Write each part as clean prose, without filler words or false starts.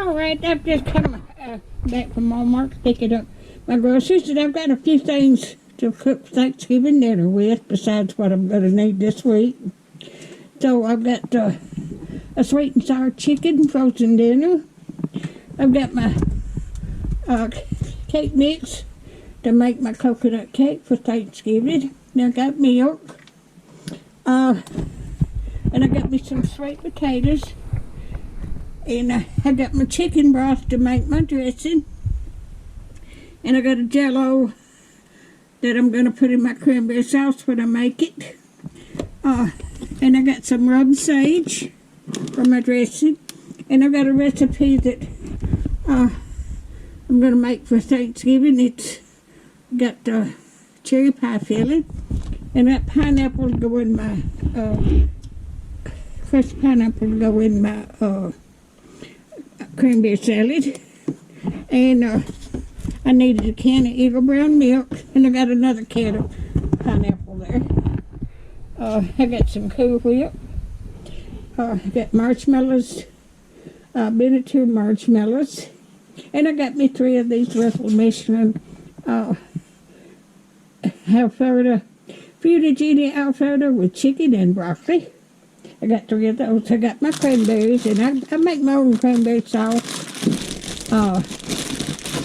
All right, I've just come back from Walmart picking up my groceries, and I've got a few things to cook Thanksgiving dinner with besides what I'm going to need this week. So I've got a sweet and sour chicken frozen dinner. I've got my cake mix to make my coconut cake for Thanksgiving. Now I got milk. And I got me some sweet potatoes. And I got my chicken broth to make my dressing. And I got a Jell-O that I'm going to put in my cranberry sauce when I make it. And I got some rubbed sage for my dressing. And I got a recipe that I'm going to make for Thanksgiving. It's got cherry pie filling. And that pineapple will go in my, fresh pineapple will go in my cranberry salad. And I needed a can of Eagle Brown milk, and I got another can of pineapple there. I got some Cool Whip. I got marshmallows, miniature marshmallows. And I got me 3 of these Russell Michelin Alfredo, fettuccine Alfredo with chicken and broccoli. I got 3 of those. I got my cranberries, and I make my own cranberry sauce.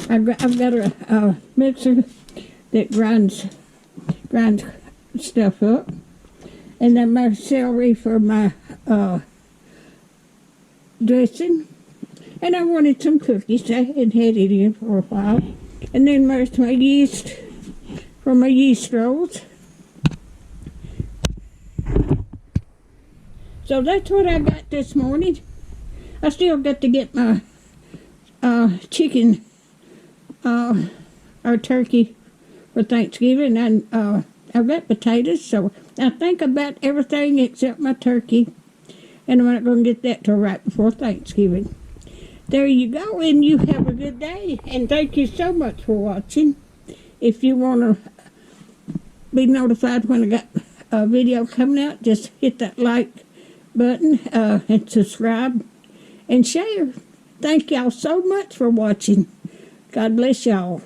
I've got a mixer that grinds stuff up. And then my celery for my dressing. And I wanted some cookies. I hadn't had it in for a while. And then there's my yeast for my yeast rolls. So that's what I got this morning. I still got to get my chicken or turkey for Thanksgiving, and I've got potatoes, so I think about everything except my turkey, and I'm not going to get that till right before Thanksgiving. There you go, and you have a good day, and thank you so much for watching. If you want to be notified when I got a video coming out, just hit that like button and subscribe and share. Thank y'all so much for watching. God bless y'all.